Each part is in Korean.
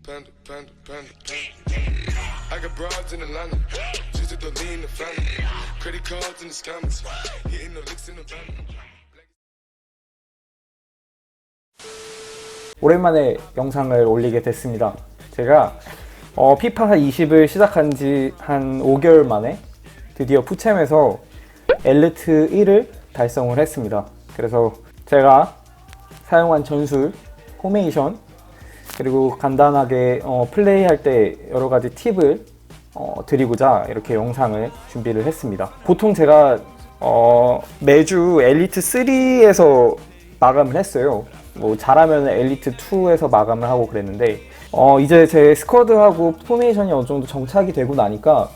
panda, panda, panda. I got broads in Atlanta, just to the lean the family. Credit cards in the scammers, hitting the licks in the van. 오랜만에 영상을 올리게 됐습니다. 제가 피파 20을 시작한 지 한 5개월 만에 드디어 푸챔에서 엘리트 1을 달성을 했습니다. 그래서 제가 사용한 전술, 포메이션, 그리고 간단하게 플레이할 때 여러 가지 팁을 드리고자 이렇게 영상을 준비를 했습니다. 보통 제가 매주 엘리트 3에서 마감을 했어요. 뭐 잘하면 엘리트 2에서 마감을 하고 그랬는데 이제 제 스쿼드하고 포메이션이 어느 정도 정착이 되고 나니까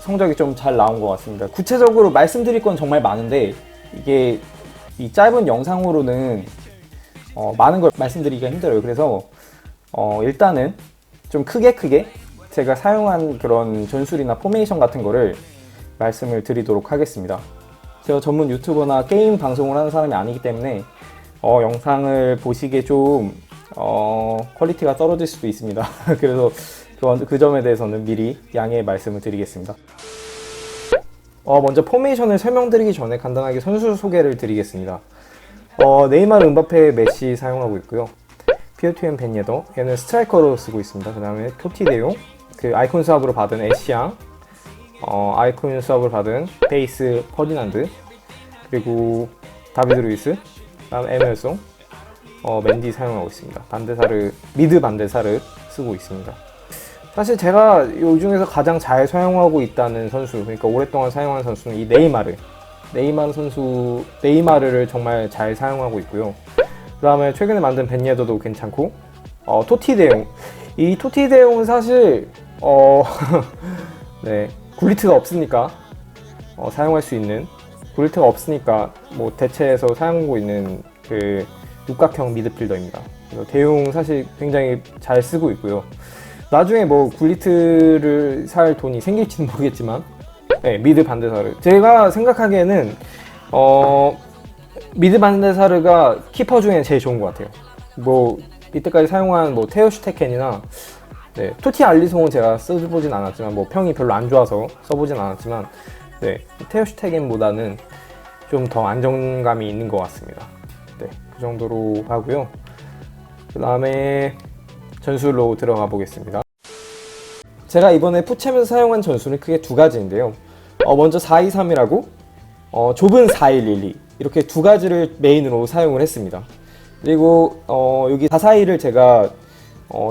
성적이 좀 잘 나온 것 같습니다. 구체적으로 말씀드릴 건 정말 많은데 이게 이 짧은 영상으로는 많은 걸 말씀드리기가 힘들어요. 그래서 일단은 좀 크게 제가 사용한 그런 전술이나 포메이션 같은 거를 말씀을 드리도록 하겠습니다. 제가 전문 유튜버나 게임 방송을 하는 사람이 아니기 때문에 영상을 보시기에 좀 퀄리티가 떨어질 수도 있습니다. 그래서 그 점에 대해서는 미리 양해의 말씀을 드리겠습니다. 먼저 포메이션을 설명드리기 전에 간단하게 선수 소개를 드리겠습니다. 네이마르, 은바페, 메시 사용하고 있고요. 피오티엔 벤예더, 얘는 스트라이커로 쓰고 있습니다. 그 다음에 토티 데용, 그 아이콘 수합으로 받은 애쉬양, 아이콘 수합을 받은 베이스 퍼디난드, 그리고 다비드 루이스, 다음 에멜송, 맨디 사용하고 있습니다. 반데사르, 미드 반데사르 쓰고 있습니다. 사실 제가 이 중에서 가장 잘 사용하고 있다는 선수, 그러니까 오랫동안 사용한 선수는 이 네이마르를 정말 잘 사용하고 있고요. 그 다음에 최근에 만든 벤예더도 괜찮고, 토티 데용. 이 토티 데용은 사실 네, 굴리트가 없으니까 사용할 수 있는, 굴리트가 없으니까 뭐 대체해서 사용하고 있는 그 육각형 미드필더입니다. 데용 사실 굉장히 잘 쓰고 있고요. 나중에 뭐 굴리트를 살 돈이 생길지는 모르겠지만, 네, 미드 반데사르. 제가 생각하기에는 미드 반데사르가 키퍼 중에 제일 좋은 것 같아요. 뭐 이때까지 사용한 뭐 테오 슈테켄이나 네, 토티 알리송은 제가 써보진 않았지만, 뭐 평이 별로 안 좋아서 써보진 않았지만, 네, 테오 슈테켄보다는 좀 더 안정감이 있는 것 같습니다. 네, 그 정도로 하고요. 그 다음에 전술로 들어가 보겠습니다. 제가 이번에 푸챔에서 사용한 전술은 크게 두 가지인데요. 먼저 4-2-3이라고 좁은 4-1-1-2 이렇게 두 가지를 메인으로 사용을 했습니다. 그리고 여기 4-4-2를 제가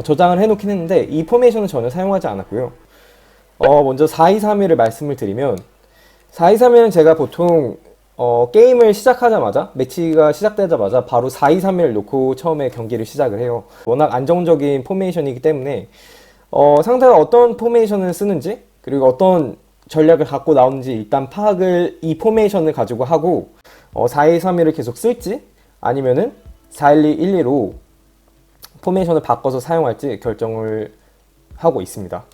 저장을 해놓긴 했는데 이 포메이션은 전혀 사용하지 않았고요. 먼저 4-2-3-1을 말씀을 드리면, 4-2-3-1은 제가 보통 게임을 시작하자마자, 매치가 시작되자마자 바로 4-2-3-1을 놓고 처음에 경기를 시작을 해요. 워낙 안정적인 포메이션이기 때문에 상대가 어떤 포메이션을 쓰는지, 그리고 어떤 전략을 갖고 나오는지 일단 파악을 이 포메이션을 가지고 하고 4-2-3-1을 계속 쓸지 아니면은 4-1-2-1-2로 포메이션을 바꿔서 사용할지 결정을 하고 있습니다.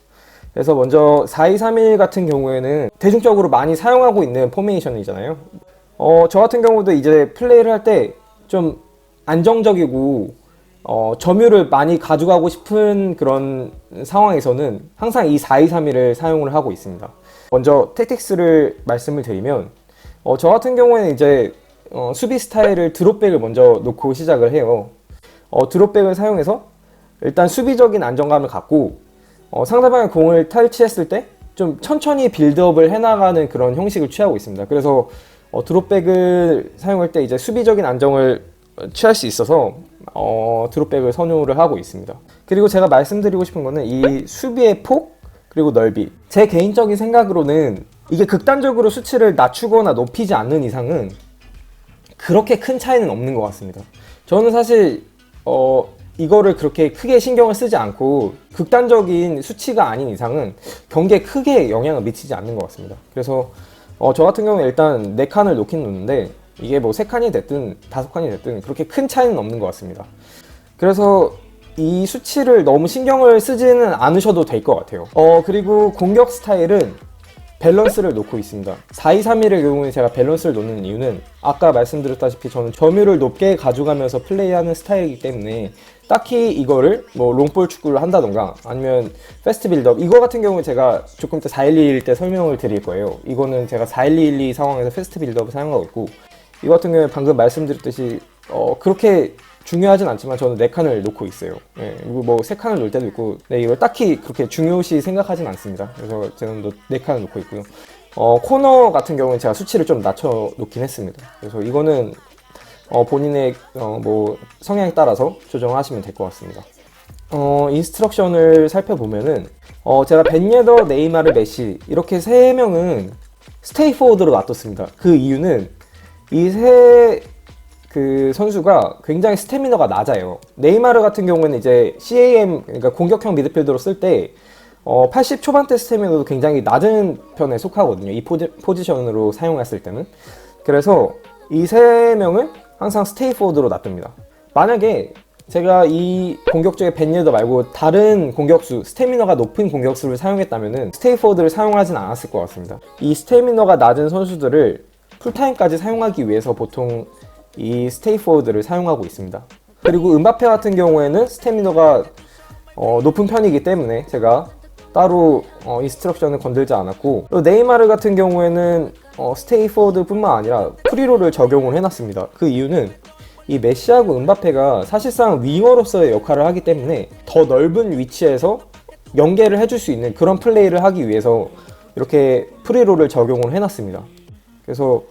그래서 먼저 4-2-3-1 같은 경우에는 대중적으로 많이 사용하고 있는 포메이션이잖아요. 저 같은 경우도 이제 플레이를 할 때 좀 안정적이고 점유를 많이 가져가고 싶은 그런 상황에서는 항상 이 4-2-3-1을 사용을 하고 있습니다. 먼저 택틱스를 말씀을 드리면, 저 같은 경우에는 이제 수비 스타일을 드롭백을 먼저 놓고 시작을 해요. 드롭백을 사용해서 일단 수비적인 안정감을 갖고 상대방의 공을 탈취했을 때 좀 천천히 빌드업을 해나가는 그런 형식을 취하고 있습니다. 그래서 드롭백을 사용할 때 이제 수비적인 안정을 취할 수 있어서 드롭백을 선호를 하고 있습니다. 그리고 제가 말씀드리고 싶은 거는 이 수비의 폭 그리고 넓이, 제 개인적인 생각으로는 이게 극단적으로 수치를 낮추거나 높이지 않는 이상은 그렇게 큰 차이는 없는 것 같습니다. 저는 사실 이거를 그렇게 크게 신경을 쓰지 않고 극단적인 수치가 아닌 이상은 경기에 크게 영향을 미치지 않는 것 같습니다. 그래서 저 같은 경우에 일단 4칸을 놓긴 놓는데 이게 뭐 3칸이 됐든 5칸이 됐든 그렇게 큰 차이는 없는 것 같습니다. 그래서 이 수치를 너무 신경을 쓰지는 않으셔도 될 것 같아요. 그리고 공격 스타일은 밸런스를 놓고 있습니다. 4-2-3-1의 경우에 제가 밸런스를 놓는 이유는 아까 말씀드렸다시피 저는 점유율을 높게 가져가면서 플레이하는 스타일이기 때문에 딱히 이거를 뭐 롱볼 축구를 한다던가 아니면 패스트 빌드업 이거 같은 경우는 제가 조금 이따 4-1-2-1 때 설명을 드릴 거예요. 이거는 제가 4-1-2-1-2 상황에서 패스트 빌드업을 사용하고 있고, 이거 같은 경우는 방금 말씀드렸듯이 그렇게 중요하진 않지만 저는 4칸을 놓고 있어요. 네, 그리고 뭐 3칸을 놓을 때도 있고, 네, 이걸 딱히 그렇게 중요시 생각하진 않습니다. 그래서 저는 4칸을 놓고 있고요. 코너 같은 경우는 제가 수치를 좀 낮춰 놓긴 했습니다. 그래서 이거는 본인의 뭐 성향에 따라서 조정하시면 될 것 같습니다. 인스트럭션을 살펴보면은 제가 벤예더, 네이마르, 메시 이렇게 3명은 스테이 포워드로 놔뒀습니다. 그 이유는 이 그 선수가 굉장히 스태미너가 낮아요. 네이마르 같은 경우는 이제 CAM, 그러니까 공격형 미드필더로 쓸 때 80 초반대 스태미너도 굉장히 낮은 편에 속하거든요. 이 포지션으로 사용했을 때는. 그래서 이 3명을 항상 스테이 포워드로 놔둡니다. 만약에 제가 이 공격적인 벤예더 말고 다른 공격수, 스태미너가 높은 공격수를 사용했다면 스테이 포워드를 사용하진 않았을 것 같습니다. 이 스태미너가 낮은 선수들을 풀타임까지 사용하기 위해서 보통 이 스테이 포워드를 사용하고 있습니다. 그리고 음바페 같은 경우에는 스태미너가 높은 편이기 때문에 제가 따로 인스트럭션을 건들지 않았고, 또 네이마르 같은 경우에는 스테이 포워드 뿐만 아니라 프리롤을 적용을 해놨습니다. 그 이유는 이 메시하고 음바페가 사실상 윙어로서의 역할을 하기 때문에 더 넓은 위치에서 연계를 해줄 수 있는 그런 플레이를 하기 위해서 이렇게 프리롤을 적용을 해놨습니다. 그래서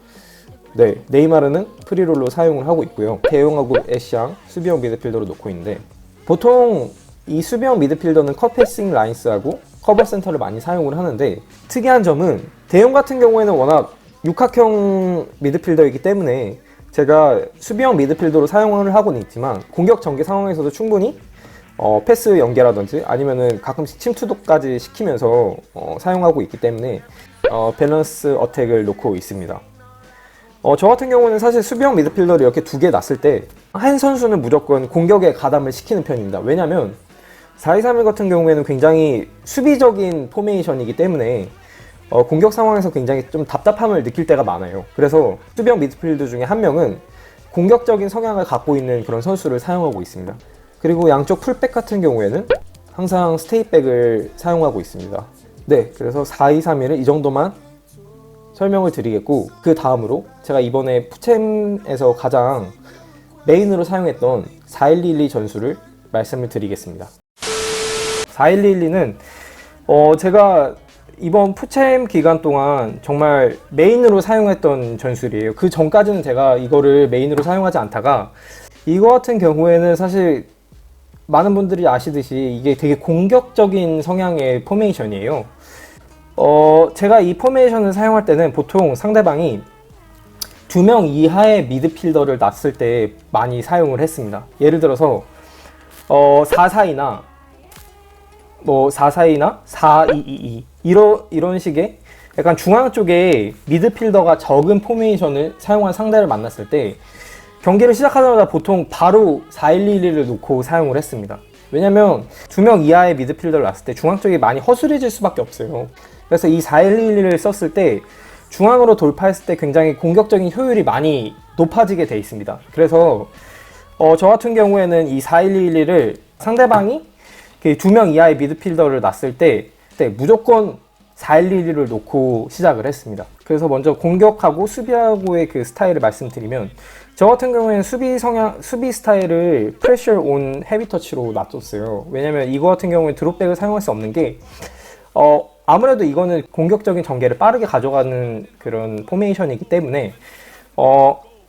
네, 네이마르는 프리롤로 사용을 하고 있고요. 대용하고 애쉬앙 수비형 미드필더로 놓고 있는데, 보통 이 수비형 미드필더는 컷 패싱 라인스하고 커버 센터를 많이 사용을 하는데, 특이한 점은 대용 같은 경우에는 워낙 육각형 미드필더이기 때문에 제가 수비형 미드필더로 사용을 하고는 있지만 공격 전개 상황에서도 충분히 패스 연계라든지 아니면은 가끔씩 침투도까지 시키면서 사용하고 있기 때문에 밸런스 어택을 놓고 있습니다. 저 같은 경우는 사실 수비형 미드필더를 이렇게 2개 놨을 때 한 선수는 무조건 공격에 가담을 시키는 편입니다. 왜냐면 4-2-3-1 같은 경우에는 굉장히 수비적인 포메이션이기 때문에 공격 상황에서 굉장히 좀 답답함을 느낄 때가 많아요. 그래서 수비형 미드필더 중에 한 명은 공격적인 성향을 갖고 있는 그런 선수를 사용하고 있습니다. 그리고 양쪽 풀백 같은 경우에는 항상 스테이백을 사용하고 있습니다. 네, 그래서 4-2-3-1은 이 정도만 설명을 드리겠고, 그 다음으로 제가 이번에 푸챔에서 가장 메인으로 사용했던 4-1-2-1-2 전술을 말씀을 드리겠습니다. 4-1-2-1-2는 제가 이번 푸챔 기간 동안 정말 메인으로 사용했던 전술이에요. 그 전까지는 제가 이거를 메인으로 사용하지 않다가, 이거 같은 경우에는 사실 많은 분들이 아시듯이 이게 되게 공격적인 성향의 포메이션이에요. 제가 이 포메이션을 사용할 때는 보통 상대방이 2명 이하의 미드필더를 놨을 때 많이 사용을 했습니다. 예를 들어서 4-4-2나 뭐 4-4-2나 4-2-2-2 이런 식의 약간 중앙 쪽에 미드필더가 적은 포메이션을 사용한 상대를 만났을 때 경기를 시작하자마자 보통 바로 4-1-2-1을 놓고 사용을 했습니다. 왜냐면 2명 이하의 미드필더를 놨을 때 중앙 쪽이 많이 허술해질 수밖에 없어요. 그래서 이 4-1-1-1을 썼을 때 중앙으로 돌파했을 때 굉장히 공격적인 효율이 많이 높아지게 돼 있습니다. 그래서 저 같은 경우에는 이 4-1-1-1을 상대방이 2명 이하의 미드필더를 놨을 때 무조건 4-1-1-1을 놓고 시작을 했습니다. 그래서 먼저 공격하고 수비하고의 그 스타일을 말씀드리면, 저 같은 경우에는 수비 스타일을 프레셔 온 헤비 터치로 놔뒀어요. 왜냐면 이거 같은 경우에 드롭백을 사용할 수 없는 게 아무래도 이거는 공격적인 전개를 빠르게 가져가는 그런 포메이션이기 때문에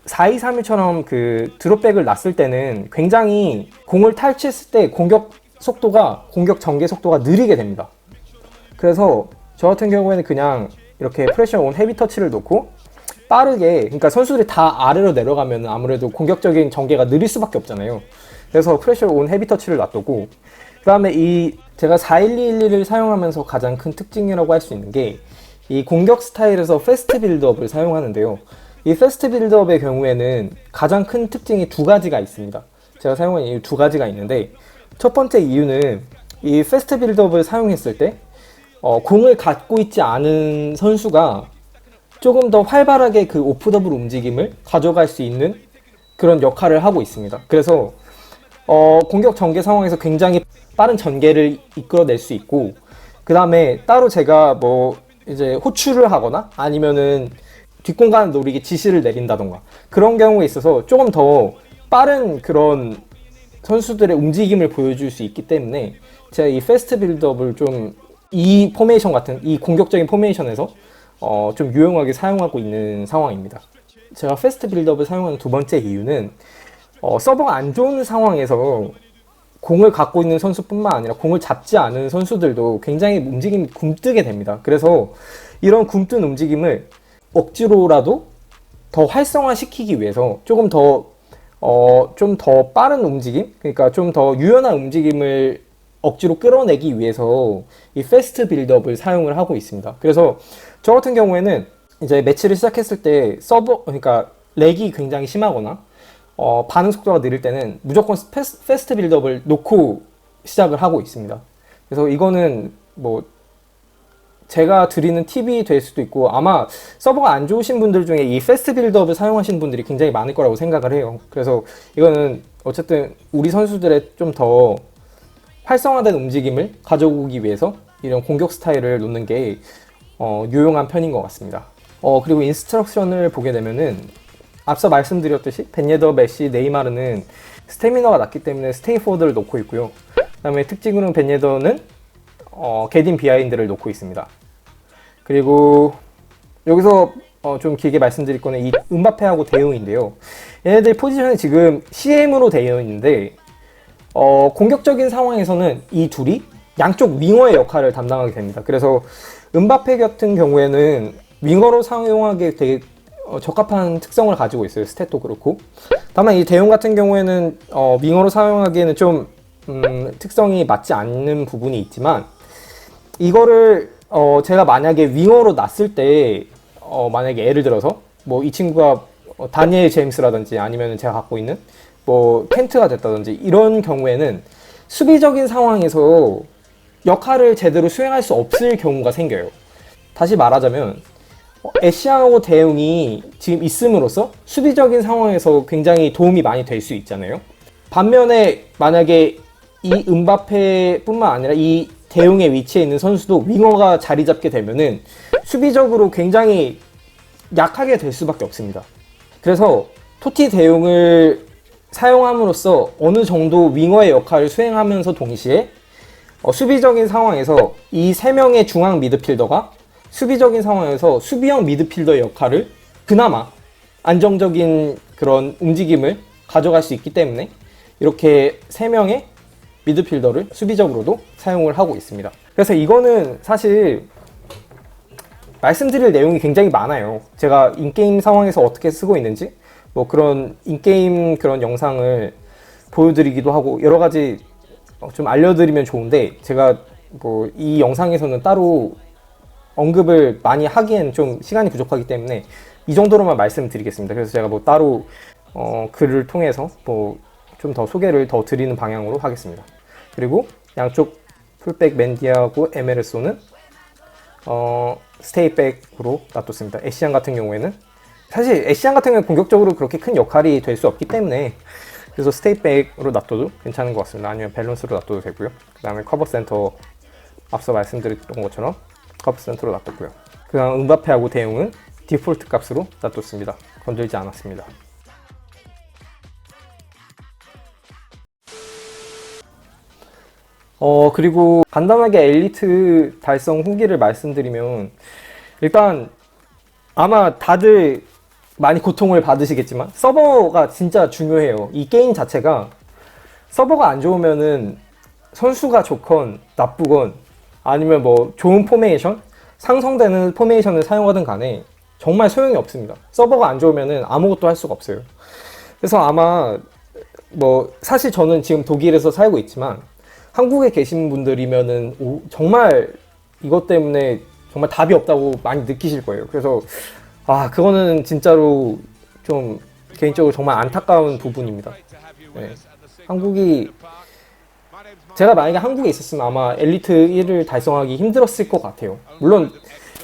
4-2-3-1처럼 그 드롭백을 놨을 때는 굉장히 공을 탈취했을 때 공격 전개 속도가 느리게 됩니다. 그래서 저 같은 경우에는 그냥 이렇게 프레셔 온 헤비 터치를 놓고 빠르게, 그러니까 선수들이 다 아래로 내려가면 아무래도 공격적인 전개가 느릴 수밖에 없잖아요. 그래서 프레셔 온 헤비 터치를 놔두고, 그 다음에 제가 4-1-2-1-2를 사용하면서 가장 큰 특징이라고 할 수 있는 게 이 공격 스타일에서 패스트 빌드업을 사용하는데요. 이 패스트 빌드업의 경우에는 가장 큰 특징이 2가지가 있습니다. 제가 사용한 이유 2가지가 있는데, 첫 번째 이유는 이 패스트 빌드업을 사용했을 때 공을 갖고 있지 않은 선수가 조금 더 활발하게 그 오프 더블 움직임을 가져갈 수 있는 그런 역할을 하고 있습니다. 그래서 공격 전개 상황에서 굉장히 빠른 전개를 이끌어낼 수 있고, 그 다음에 따로 제가 뭐 이제 호출을 하거나 아니면은 뒷공간을 노리게 지시를 내린다던가 그런 경우에 있어서 조금 더 빠른 그런 선수들의 움직임을 보여줄 수 있기 때문에 제가 이 패스트 빌드업을 좀 이 포메이션 같은 이 공격적인 포메이션에서 좀 유용하게 사용하고 있는 상황입니다. 제가 패스트 빌드업을 사용하는 두 번째 이유는 서버가 안 좋은 상황에서 공을 갖고 있는 선수뿐만 아니라 공을 잡지 않은 선수들도 굉장히 움직임이 굼뜨게 됩니다. 그래서 이런 굼뜬 움직임을 억지로라도 더 활성화시키기 위해서 조금 더 빠른 움직임, 그러니까 좀 더 유연한 움직임을 억지로 끌어내기 위해서 이 패스트 빌드업을 사용을 하고 있습니다. 그래서 저 같은 경우에는 이제 매치를 시작했을 때 그러니까 렉이 굉장히 심하거나 반응 속도가 느릴 때는 무조건 패스트 빌드업을 놓고 시작을 하고 있습니다. 그래서 이거는 뭐 제가 드리는 팁이 될 수도 있고, 아마 서버가 안 좋으신 분들 중에 이 패스트 빌드업을 사용하시는 분들이 굉장히 많을 거라고 생각을 해요. 그래서 이거는 어쨌든 우리 선수들의 좀 더 활성화된 움직임을 가져오기 위해서 이런 공격 스타일을 놓는 게 유용한 편인 것 같습니다. 그리고 인스트럭션을 보게 되면은 앞서 말씀드렸듯이 벤예더, 메시, 네이마르는 스태미너가 낮기 때문에 스테이 포워드를 놓고 있고요. 그 다음에 특징으로는 벤예더는 게딘 비하인드를 놓고 있습니다. 그리고 여기서 좀 길게 말씀드릴 거는 이 음바페하고 대용인데요. 얘네들 포지션이 지금 CM으로 되어 있는데 공격적인 상황에서는 이 둘이 양쪽 윙어의 역할을 담당하게 됩니다. 그래서 음바페 같은 경우에는 윙어로 사용하기에 되게 적합한 특성을 가지고 있어요. 스탯도 그렇고. 다만 이 대용 같은 경우에는 윙어로 사용하기에는 좀 특성이 맞지 않는 부분이 있지만, 이거를 제가 만약에 윙어로 놨을 때 만약에 예를 들어서 뭐 이 친구가 다니엘 제임스라든지 아니면 제가 갖고 있는 뭐 켄트가 됐다든지 이런 경우에는 수비적인 상황에서 역할을 제대로 수행할 수 없을 경우가 생겨요. 다시 말하자면 애쉬하고 대용이 지금 있음으로써 수비적인 상황에서 굉장히 도움이 많이 될 수 있잖아요. 반면에 만약에 이 음바페뿐만 아니라 이 대용의 위치에 있는 선수도 윙어가 자리 잡게 되면은 수비적으로 굉장히 약하게 될 수밖에 없습니다. 그래서 토티 대용을 사용함으로써 어느 정도 윙어의 역할을 수행하면서 동시에 수비적인 상황에서 이 세 명의 중앙 미드필더가 수비적인 상황에서 수비형 미드필더의 역할을 그나마 안정적인 그런 움직임을 가져갈 수 있기 때문에 이렇게 세 명의 미드필더를 수비적으로도 사용을 하고 있습니다. 그래서 이거는 사실 말씀드릴 내용이 굉장히 많아요. 제가 인게임 상황에서 어떻게 쓰고 있는지 뭐 그런 인게임 그런 영상을 보여드리기도 하고 여러 가지 좀 알려드리면 좋은데, 제가 뭐 이 영상에서는 따로 언급을 많이 하기엔 좀 시간이 부족하기 때문에 이 정도로만 말씀드리겠습니다. 그래서 제가 뭐 따로 글을 통해서 뭐 좀 더 소개를 더 드리는 방향으로 하겠습니다. 그리고 양쪽 풀백 맨디하고 에메르소는 스테이백으로 놔뒀습니다. 애쉬안 같은 경우에는 사실 애쉬안 같은 경우는 공격적으로 그렇게 큰 역할이 될 수 없기 때문에 그래서 스테이백으로 놔둬도 괜찮은 것 같습니다. 아니면 밸런스로 놔둬도 되고요. 그 다음에 커버 센터 앞서 말씀드렸던 것처럼 커버 센터로 놔뒀고요. 그 다음 음바페하고 대용은 디폴트 값으로 놔뒀습니다. 건들지 않았습니다. 그리고 간단하게 엘리트 달성 후기를 말씀드리면, 일단 아마 다들 많이 고통을 받으시겠지만 서버가 진짜 중요해요. 이 게임 자체가 서버가 안 좋으면은 선수가 좋건 나쁘건 아니면 뭐 좋은 포메이션, 상성되는 포메이션을 사용하든 간에 정말 소용이 없습니다. 서버가 안 좋으면은 아무것도 할 수가 없어요. 그래서 아마 뭐 사실 저는 지금 독일에서 살고 있지만 한국에 계신 분들이면은 정말 이것 때문에 정말 답이 없다고 많이 느끼실 거예요. 그래서 그거는 진짜로 좀 개인적으로 정말 안타까운 부분입니다. 네. 제가 만약에 한국에 있었으면 아마 엘리트 1을 달성하기 힘들었을 것 같아요. 물론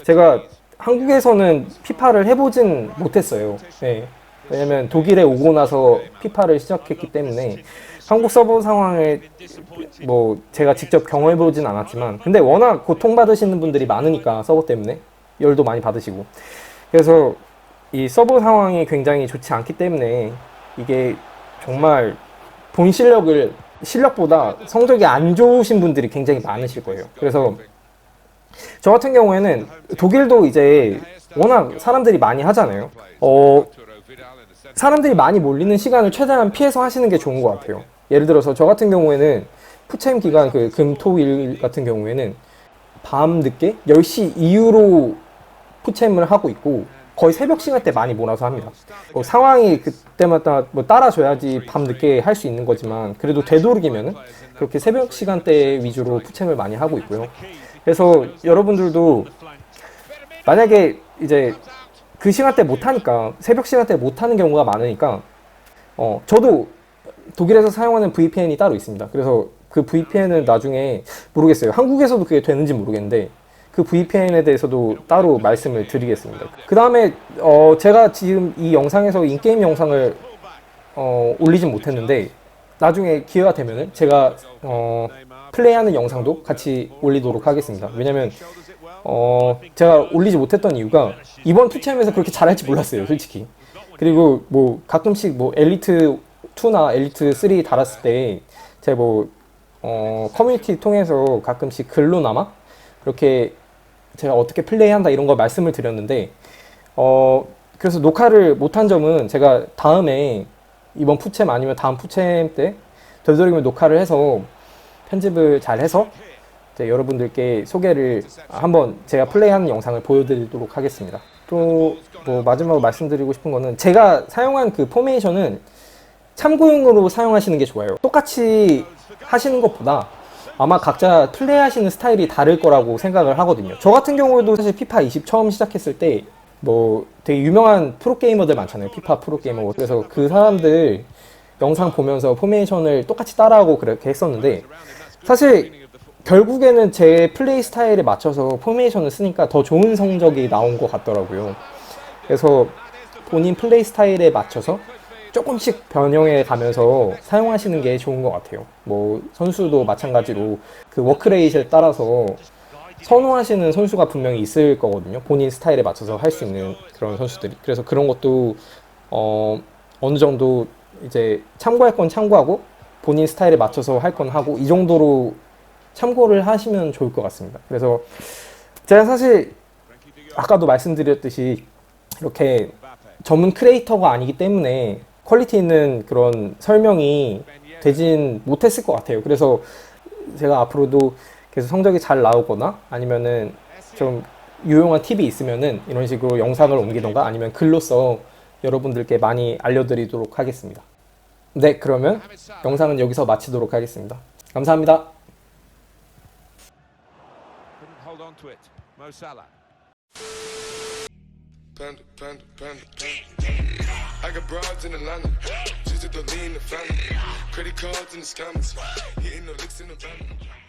제가 한국에서는 피파를 해보진 못했어요. 네. 왜냐면 독일에 오고 나서 피파를 시작했기 때문에. 한국 서버 상황을 뭐 제가 직접 경험해보진 않았지만 근데 워낙 고통받으시는 분들이 많으니까 서버 때문에 열도 많이 받으시고 그래서 이 서버 상황이 굉장히 좋지 않기 때문에 이게 정말 본 실력보다 성적이 안 좋으신 분들이 굉장히 많으실 거예요. 그래서 저 같은 경우에는 독일도 이제 워낙 사람들이 많이 하잖아요. 사람들이 많이 몰리는 시간을 최대한 피해서 하시는 게 좋은 것 같아요. 예를 들어서 저 같은 경우에는 푸챔 기간 그 금토일 같은 경우에는 밤 늦게 10시 이후로 푸챔을 하고 있고 거의 새벽 시간대 많이 몰아서 합니다. 상황이 그때마다 뭐 따라줘야지 밤 늦게 할 수 있는 거지만 그래도 되도록이면은 그렇게 새벽 시간대 위주로 푸챔을 많이 하고 있고요. 그래서 여러분들도 만약에 이제 그 시간대 못 하니까 새벽 시간대 못 하는 경우가 많으니까 저도 독일에서 사용하는 VPN이 따로 있습니다. 그래서 그 VPN은 나중에 모르겠어요. 한국에서도 그게 되는지 모르겠는데 그 VPN에 대해서도 따로 말씀을 드리겠습니다. 그 다음에 제가 지금 이 영상에서 인게임 영상을 올리진 못했는데 나중에 기회가 되면은 제가 플레이하는 영상도 같이 올리도록 하겠습니다. 왜냐면 제가 올리지 못했던 이유가 이번 푸챔에서 그렇게 잘할지 몰랐어요, 솔직히. 그리고 뭐 가끔씩 뭐 엘리트 2나 엘리트 3 달았을 때 제가 뭐 커뮤니티 통해서 가끔씩 글로나마 그렇게 제가 어떻게 플레이한다 이런 거 말씀을 드렸는데 그래서 녹화를 못한 점은 제가 다음에 이번 푸챔 아니면 다음 푸챔 때 되도록이면 녹화를 해서 편집을 잘 해서 여러분들께 소개를 한번 제가 플레이하는 영상을 보여드리도록 하겠습니다. 또 뭐 마지막으로 말씀드리고 싶은 거는 제가 사용한 그 포메이션은 참고용으로 사용하시는 게 좋아요. 똑같이 하시는 것보다 아마 각자 플레이하시는 스타일이 다를 거라고 생각을 하거든요. 저 같은 경우에도 사실 피파 20 처음 시작했을 때 뭐 되게 유명한 프로게이머들 많잖아요. 피파 프로게이머. 그래서 그 사람들 영상 보면서 포메이션을 똑같이 따라하고 그렇게 했었는데 사실 결국에는 제 플레이 스타일에 맞춰서 포메이션을 쓰니까 더 좋은 성적이 나온 것 같더라고요. 그래서 본인 플레이 스타일에 맞춰서 조금씩 변형해 가면서 사용하시는 게 좋은 것 같아요. 뭐 선수도 마찬가지로 그 워크레이트에 따라서 선호하시는 선수가 분명히 있을 거거든요. 본인 스타일에 맞춰서 할 수 있는 그런 선수들이. 그래서 그런 것도 어느 정도 이제 참고할 건 참고하고 본인 스타일에 맞춰서 할 건 하고 이 정도로 참고를 하시면 좋을 것 같습니다. 그래서 제가 사실 아까도 말씀드렸듯이 이렇게 전문 크리에이터가 아니기 때문에 퀄리티 있는 그런 설명이 되진 못했을 것 같아요. 그래서 제가 앞으로도 계속 성적이 잘 나오거나 아니면은 좀 유용한 팁이 있으면은 이런 식으로 영상을 옮기던가 아니면 글로써 여러분들께 많이 알려드리도록 하겠습니다. 네, 그러면 영상은 여기서 마치도록 하겠습니다. 감사합니다. Panda, panda, panda. I got broads in Atlanta, just to lean the family. Credit cards in the scammers, hitting the licks in the van.